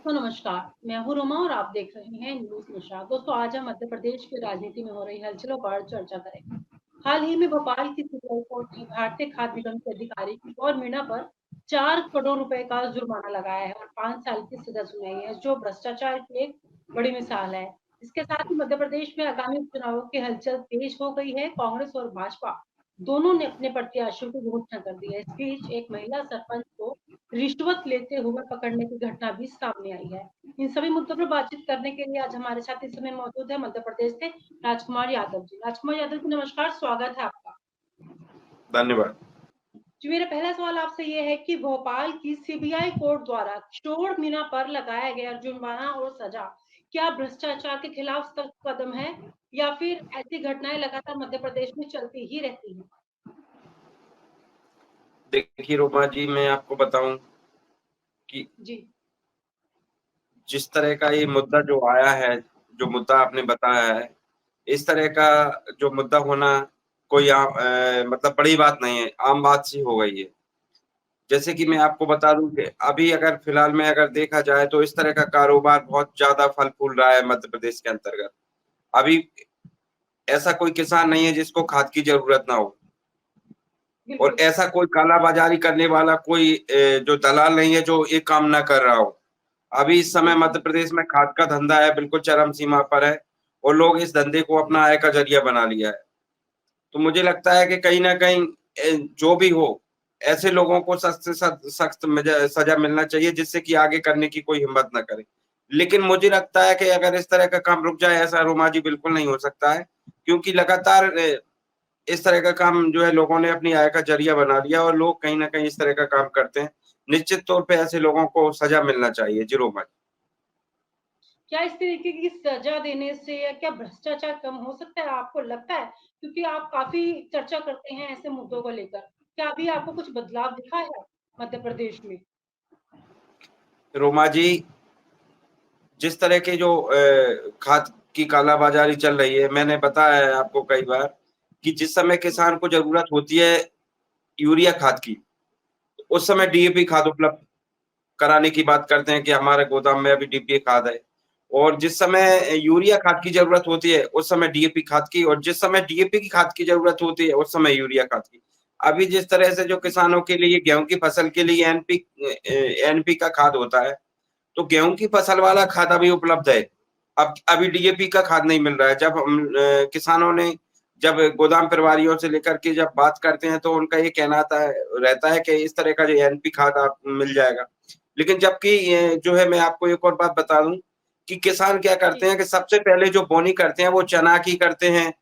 दोस्तों नमस्कार, मैं हूँ रोमा और आप देख रहे हैं न्यूज़ निशा। दोस्तों आज हम मध्य प्रदेश की राजनीति में हो रही हलचलों पर चर्चा करेंगे। हाल ही में भोपाल की सीबीआई कोर्ट ने भारतीय खाद्य निगम के अधिकारी किशोर मीणा पर 4 करोड़ रुपए का जुर्माना लगाया है और 5 साल की सजा सुनाई है, जो भ्रष्टाचार की एक बड़ी मिसाल है। इसके साथ ही मध्य प्रदेश में आगामी उपचुनावों की हलचल तेज हो गई है। कांग्रेस और भाजपा दोनों ने अपने प्रत्याशियों की घोषणा कर दी है। इस बीच एक महिला सरपंच को रिश्वत लेते हुए पकड़ने की घटना भी सामने आई है। इन सभी मुद्दों पर बातचीत करने के लिए आज हमारे साथ इस समय मौजूद है मध्य प्रदेश से राजकुमार यादव जी। राजकुमार यादव जी नमस्कार, स्वागत है आपका। धन्यवाद। जी मेरा पहला सवाल आपसे ये है कि भोपाल की सीबीआई कोर्ट द्वारा किशोर मीणा पर लगाया गया जुर्माना और सजा क्या भ्रष्टाचार के खिलाफ सख्त कदम है या फिर ऐसी घटनाएं लगातार मध्य प्रदेश में चलती ही रहती हैं? देखिए रोमा जी, मैं आपको बताऊं कि जी जिस तरह का ये मुद्दा जो आया है, जो मुद्दा आपने बताया है, इस तरह का जो मुद्दा होना कोई मतलब बड़ी बात नहीं है, आम बात सी हो गई है। जैसे कि मैं आपको बता दूं कि अभी अगर फिलहाल में अगर देखा जाए तो इस तरह का कारोबार बहुत ज़्यादा फल-फूल रहा है मध्य प्रदेश के अंतर्गत। अभी ऐसा कोई किसान नहीं है जिसको खाद की ज़रूरत ना हो। और बिल्कुल। ऐसा कोई कालाबाज़ारी करने वाला कोई जो दलाल नहीं है जो ये काम ना कर रहा हो। अभी इस समय बिल्कुल। मध्य प्रदेश में खाद का धंधा है, बिल्कुल चरम सीमा पर है और लोग इस धंधे को अपना आय का ज़रिया बना लिया है। तो मुझे लगता है कि कहीं न कहीं जो भी हो, ऐसे लोगों को सख्त से सख्त सज़ा मिलना चाहिए जिससे कि आगे करने की कोई हिम्मत ना करे। लेकिन मुझे लगता है कि अगर इस तरह का काम रुक जाए ऐसा रोमा जी बिल्कुल नहीं हो सकता है, क्योंकि लगातार इस तरह का काम जो है लोगों ने अपनी आय का ज़रिया बना लिया और लोग कहीं न कहीं इस तरह का काम करते हैं। निश्चित तौर पे ऐसे लोगों को सज़ा मिलना चाहिए। जी रोमा जी। क्या इस तरीके की सजा देने से या क्या भ्रष्टाचार कम हो सकता है, आपको लगता है? क्योंकि आप काफ़ी चर्चा करते हैं ऐसे मुद्दों को लेकर। क्या अभी आपको कुछ बदलाव दिखा है मध्य प्रदेश में? रोमा जी, जिस तरह के जो खाद की कालाबाज़ारी चल रही है, मैंने बताया है आपको कई बार कि जिस समय किसान को ज़रूरत होती है यूरिया खाद की, उस समय डीएपी खाद उपलब्ध कराने की बात करते हैं कि हमारे गोदाम में अभी डीएपी खाद है। और जिस समय यूरिया खाद की ज़रूरत होती है, उस समय डीएपी खाद की और जिस समय डीएपी की खाद की ज़रूरत होती है, उस समय यूरिया खाद की। अभी जिस तरह से जो किसानों के लिए गेहूँ की फसल के लिए एनपी का खाद होता है, तो गेहूँ की फसल वाला खाद अभी उपलब्ध है। अब अभी डीएपी का खाद नहीं मिल रहा है। जब हम किसानों ने जब गोदाम प्रभारियों से लेकर के जब बात करते हैं तो उनका ये कहना आता है रहता है कि इस तरह का जो एनपी खाद आप मिल जाएगा। लेकिन जबकि जो है मैं आपको एक और बात बता दूँ कि किसान क्या जी। करते हैं कि सबसे पहले जो बोनी करते हैं वो चना की करते हैं,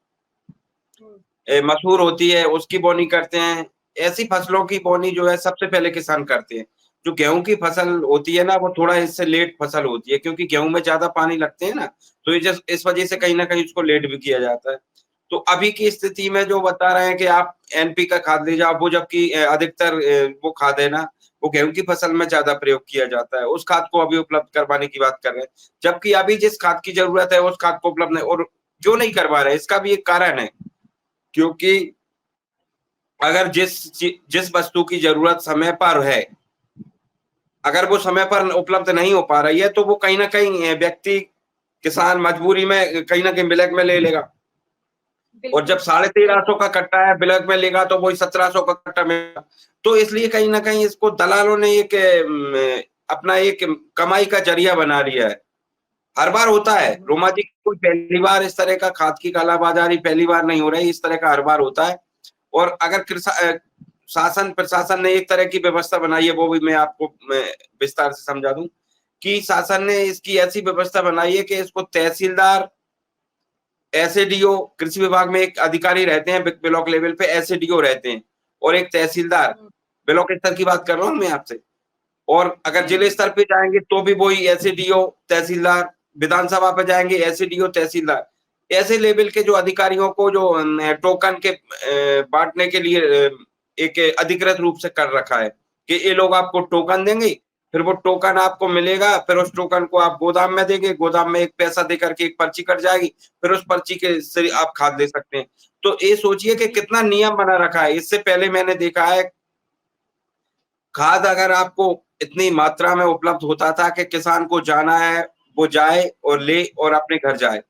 हुँ। मसूर होती है उसकी बोनी करते हैं। ऐसी फसलों की बोनी जो है सबसे पहले किसान करते हैं। जो गेहूँ की फसल होती है ना वो थोड़ा इससे लेट फसल होती है क्योंकि गेहूँ में ज़्यादा पानी लगते हैं ना, तो ये इस वज़ह से कहीं न कहीं उसको लेट भी किया जाता है। तो अभी की स्थिति में जो बता रहे हैं कि आप एनपी का खाद ले जाओ वो जबकि अधिकतर वो खाद है ना, वो गेहूँ की फसल में ज़्यादा प्रयोग किया जाता है। उस खाद को अभी उपलब्ध करवाने की बात कर रहे हैं। जबकि अभी जिस खाद की ज़रूरत है उस खाद को उपलब्ध नहीं और क्यों नहीं करवा रहे हैं इसका भी एक कारण है। क्योंकि अगर जिस वस्तु की ज़रूरत समय पर है, अगर वो समय पर उपलब्ध नहीं हो पा रही है, तो वो कहीं न कहीं व्यक्ति, किसान मजबूरी में कहीं न कहीं ब्लैक में ले लेगा। और जब बिल्कुल, सही 1350 बात। का कट्टा है, ब्लैक में लेगा तो वही 1700 का कट्टा मिलेगा। तो इसलिए कहीं न कहीं इसको दलालों ने एक अपना एक कमाई का ज़रिया बना लिया है। हर बार होता है, हुँ, हुँ। रोमा जी कोई पहली बार इस तरह का खाद की कालाबाज़ारी पहली बार नहीं हो रही, इस तरह का हर बार होता है। और अगर शासन प्रशासन ने एक तरह की व्यवस्था बनाई है, वो भी मैं विस्तार से समझा दूँ, कि शासन ने इसकी ऐसी व्यवस्था बनाई है कि इसको तहसीलदार, एसएडीओ, कृषि विभाग में एक अधिकारी रहते हैं, ब्लॉक लेवल पे एसएडीओ रहते हैं और एक तहसीलदार, हुँ। ब्लॉक स्तर की बात कर रहा हूँ मैं आपसे। और अगर जी, जिले जी। स्तर पे जाएँगे तो भी वही एसएडीओ, तहसीलदार, विधानसभा पे जाएँगे एसएडीओ, तहसीलदार। ऐसे लेवल के जो अधिकारियों को जो टोकन के बाँटने के लिए एक अधिकृत रूप से कर रखा है कि ये लोग आपको टोकन देंगे, फिर वो टोकन आपको मिलेगा, फिर उस टोकन को आप गोदाम में देंगे, गोदाम में एक पैसा देकर के एक पर्ची कट जाएगी, फिर उस पर्ची के से आप खाद ले सकते हैं। तो ये सोचिए कि जी। कितना नियम बना रखा है। इससे पहले मैंने देखा है खाद अगर आपको इतनी मात्रा में उपलब्ध होता था कि किसान को जाना है, वो जाए और ले और अपने घर जाए।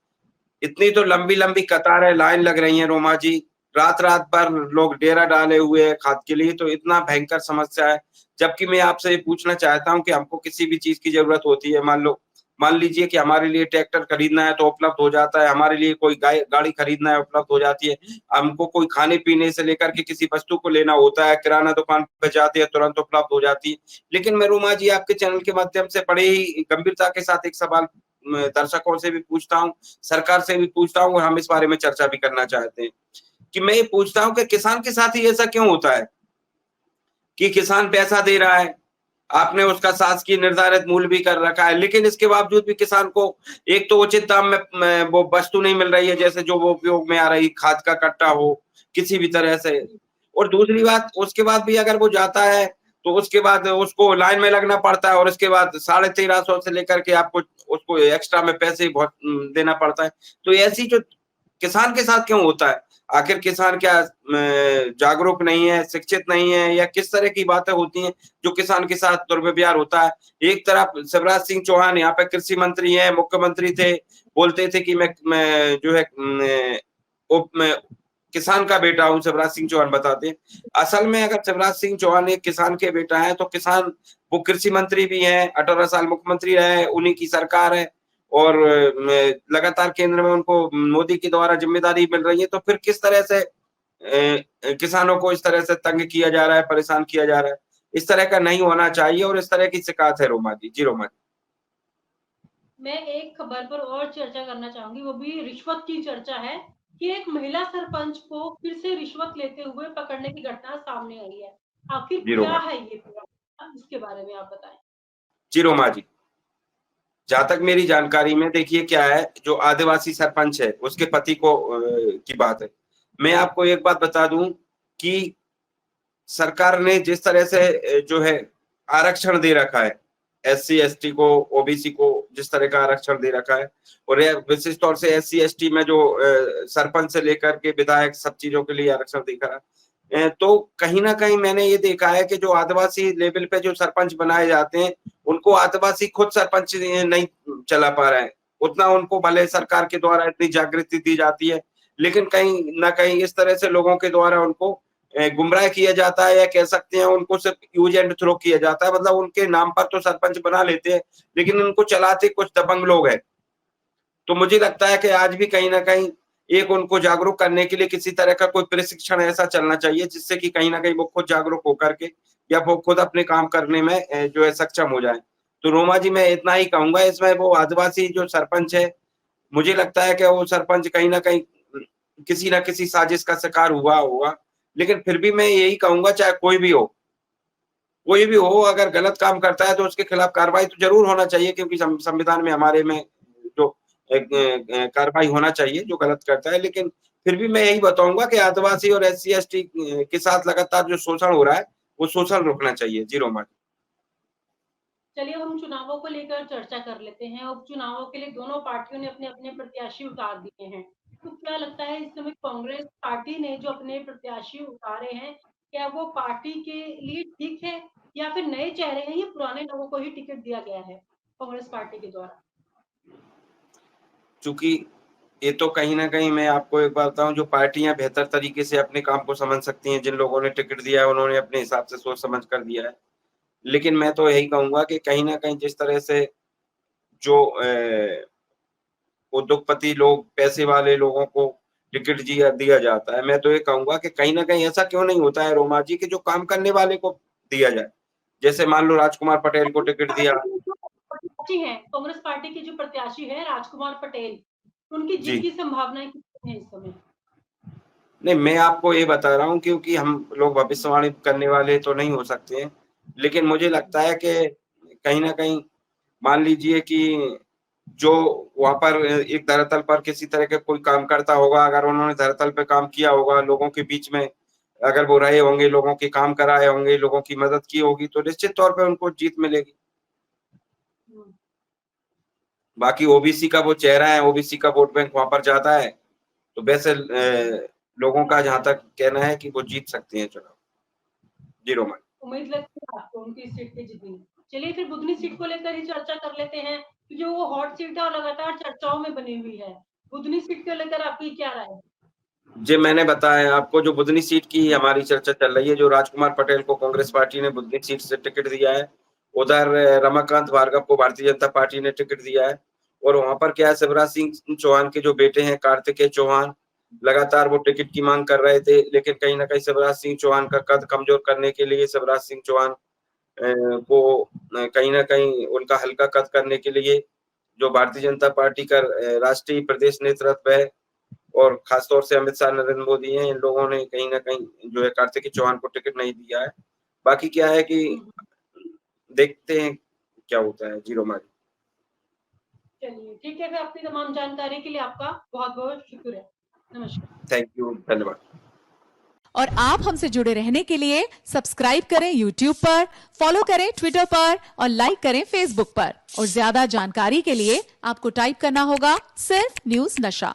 इतनी तो लंबी-लंबी कतारें, लाइन लग रही हैं रोमा जी। रात-रात भर लोग डेरा डाले हुए हैं खाद के लिए, तो इतना भयंकर समस्या है। जबकि मैं आपसे ये पूछना चाहता हूँ कि हमको किसी भी चीज़ की ज़रूरत होती है, मान लीजिए कि हमारे लिए ट्रैक्टर खरीदना है तो उपलब्ध हो जाता है, हमारे लिए कोई गाड़ी खरीदना है उपलब्ध हो जाती है। हमको कोई खाने-पीने से लेकर के किसी वस्तु को लेना होता है, किराना दुकान पे जाते हैं तुरंत उपलब्ध हो जाती है। लेकिन मैं रोमा जी आपके चैनल के माध्यम से बड़े ही गंभीरता के साथ एक सवाल दर्शकों से भी पूछता हूँ, सरकार से भी पूछता हूँ और हम इस बारे में चर्चा भी करना चाहते हैं, कि मैं ये पूछता हूँ कि किसान के साथ ही ऐसा क्यों होता है? कि किसान पैसा दे रहा है, आपने उसका शासकीय निर्धारित मूल्य भी कर रखा है, लेकिन इसके बावजूद भी किसान को एक तो उचित दाम में वो वस्तु नहीं मिल रही है, जैसे जो वो उपयोग में आ रही खाद का कट्टा हो, किसी भी तरह से। और दूसरी बात, उसके बाद भी अगर वो जाता है, तो उसके बाद उसको लाइन में लगना पड़ता है और उसके बाद 1350 से लेकर के आपको उसको एक्स्ट्रा में पैसे बहुत देना पड़ता है। तो ऐसी जो किसान के साथ क्यों होता है? आखिर किसान क्या जागरूक नहीं है, शिक्षित नहीं है या किस तरह की बातें होती हैं, जो किसान के साथ दुर्व्यवहार होता है? एक तरफ शिवराज सिंह चौहान यहाँ पे कृषि मंत्री हैं, मुख्यमंत्री थे, बोलते थे कि मैं जो है उप में किसान का बेटा हूँ, शिवराज सिंह चौहान बताते हैं। असल में अगर शिवराज सिंह चौहान एक किसान के बेटा हैं, तो किसान वो कृषि मंत्री भी हैं, 18 साल मुख्यमंत्री रहे, उन्हीं की सरकार है और लगातार केंद्र में उनको मोदी के द्वारा ज़िम्मेदारी मिल रही है, तो फिर किस तरह से किसानों को इस तरह से तंग किया जा रहा है, परेशान किया जा रहा है? इस तरह का नहीं होना चाहिए और इस तरह की शिकायत है रोमा जी। जी, रोमा जी। मैं एक खबर पर और चर्चा करना चाहूँगी, वो भी रिश्वत की चर्चा है कि एक महिला सरपंच को फिर से रिश्वत लेते हुए पकड़ने की घटना सामने आई है। आखिर जी, क्या रोमा। है ये पूरा? इसके बारे में आप बताएँ। जी, रोमा जी। जहाँ तक मेरी जानकारी में देखिए क्या है, जो आदिवासी सरपंच है, उसके पति को की बात है। मैं आपको एक बात बता दूँ कि सरकार ने जिस तरह से जो है आरक्षण दे रखा है, एससी, एसटी को, ओबीसी को जिस तरह का आरक्षण दे रखा है और ये विशेष तौर से एससी, एसटी में जो सरपंच से लेकर के विधायक सब चीज़ों के लिए आरक्षण देखा है। तो कहीं न कहीं मैंने ये देखा है कि जो आदिवासी लेवल पे जो सरपंच बनाए जाते हैं, उनको आदिवासी खुद सरपंच नहीं चला पा रहे हैं। उतना उनको भले सरकार के द्वारा इतनी जागृति दी जाती है, लेकिन कहीं न कहीं इस तरह से लोगों के द्वारा उनको गुमराह किया जाता है या कह सकते हैं उनको सिर्फ यूज एंड थ्रो किया जाता है। मतलब उनके नाम पर तो सरपंच बना लेते हैं, लेकिन उनको चलाते कुछ दबंग लोग हैं। तो मुझे लगता है कि आज भी कहीं न कहीं एक उनको जागरूक करने के लिए किसी तरह का कोई प्रशिक्षण ऐसा चलना चाहिए, जिससे कि कहीं न कहीं वो खुद जागरूक होकर के या वो खुद अपने काम करने में जो है सक्षम हो जाएँ। तो रोमा जी मैं इतना ही कहूँगा इसमें वो आदिवासी जो सरपंच है, मुझे लगता है कि वो सरपंच कहीं न कहीं किसी न किसी साजिश का शिकार हुआ होगा। लेकिन फिर भी मैं यही कहूँगा चाहे कोई भी हो अगर गलत काम करता है तो उसके खिलाफ कार्रवाई तो ज़रूर होना चाहिए क्योंकि संविधान में हमारे में जो कार्रवाई होना चाहिए जो गलत करता है। लेकिन फिर भी मैं यही बताऊँगा कि आदिवासी और एससी, एसटी के साथ लगातार जो शोषण हो रहा है, वो शोषण रुकना चाहिए। जी, रोमा जी। चलिए अब हम चुनावों को लेकर चर्चा कर लेते हैं। उपचुनावों के लिए दोनों पार्टियों ने अपने-अपने प्रत्याशी उतार दिए हैं। तो क्या लगता है इस समय कांग्रेस पार्टी ने जो अपने प्रत्याशी उतारे हैं, क्या वो पार्टी के लिए ठीक है या फिर नए चेहरे हैं या पुराने लोगों को ही टिकट दिया गया है कांग्रेस पार्टी के द्वारा? चूँकि ये तो कहीं न कहीं मैं आपको एक बात बताऊँ जो पार्टियाँ बेहतर तरीके से अपने काम को समझ सकती हैं, जिन लोगों ने टिकट दिया है उन्होंने अपने हिसाब से सोच समझ कर दिया है। लेकिन मैं तो यही कहूँगा कि कहीं न कहीं जिस तरह से जो उद्योगपति लोग, पैसे वाले लोगों को टिकट जिया दिया जाता है। मैं तो ये कहूँगा कि कहीं न कहीं ऐसा क्यों नहीं होता है रोमा जी कि जो काम करने वाले को दिया जाए। जैसे मान लो राजकुमार पटेल को टिकट दिया। पार्टी के जो प्रत्याशी हैं, कांग्रेस पार्टी के जो प्रत्याशी हैं राजकुमार पटेल, उनकी जीत जी। की संभावनाएँ कितनी हैं इस समय? नहीं, मैं आपको ये बता रहा हूँ क्योंकि हम लोग भविष्यवाणी करने वाले तो नहीं हो सकते हैं। लेकिन मुझे लगता है कि कहीं न कहीं मान लीजिए कि जो वहाँ पर एक धरातल पर किसी तरह का कोई काम करता होगा, अगर उन्होंने धरातल पे काम किया होगा, लोगों के बीच में अगर वो रहे होंगे, लोगों के काम कराए होंगे, लोगों की मदद की होगी, तो निश्चित तौर पे उनको जीत मिलेगी। हुँ। बाकी ओबीसी का वो चेहरा है, ओबीसी का वोट बैंक वहाँ पर ज़्यादा है, तो वैसे लोगों का जहाँ तक कहना है कि वो जीत सकते हैं चुनाव। जी, रोमा। उम्मीद लगती है आपको उनकी इस सीट पे जीतेंगे? चलिए फिर बुधनी सीट को लेकर ही चर्चा कर लेते हैं, क्योंकि वो हॉट सीट है और लगातार चर्चाओं में बनी हुई है। बुधनी सीट को लेकर आपकी क्या राय है? जी, मैंने बताया आपको जो बुधनी सीट की ही हमारी चर्चा चल रही है, जो राजकुमार पटेल को कांग्रेस पार्टी ने बुधनी सीट से टिकट दिया है। उधर रमाकांत भार्गव को भारतीय जनता पार्टी ने टिकट दिया है और वहाँ पर क्या है शिवराज सिंह चौहान के जो बेटे हैं कार्तिकेय चौहान, लगातार वो टिकट की माँग कर रहे थे, लेकिन कहीं न कहीं शिवराज सिंह चौहान का कद कमज़ोर करने के लिए शिवराज सिंह चौहान को कहीं न कहीं उनका हल्का कद करने के लिए जो भारतीय जनता पार्टी का राष्ट्रीय प्रदेश नेतृत्व है और खास तौर से अमित शाह, नरेंद्र मोदी हैं, इन लोगों ने कहीं न कहीं जो है कार्तिकेय चौहान को टिकट नहीं दिया है। बाकी क्या है कि देखते हैं क्या होता है। जी रोमा जी। चलिए ठीक है, फिर आपकी तमाम जानकारी के लिए आपका बहुत-बहुत शुक्रिया। नमस्कार। थैंक यू, धन्यवाद। और आप हमसे जुड़े रहने के लिए सब्सक्राइब करें YouTube पर, फॉलो करें Twitter पर और लाइक करें Facebook पर। और ज्यादा जानकारी के लिए आपको टाइप करना होगा सिर्फ न्यूज नशा।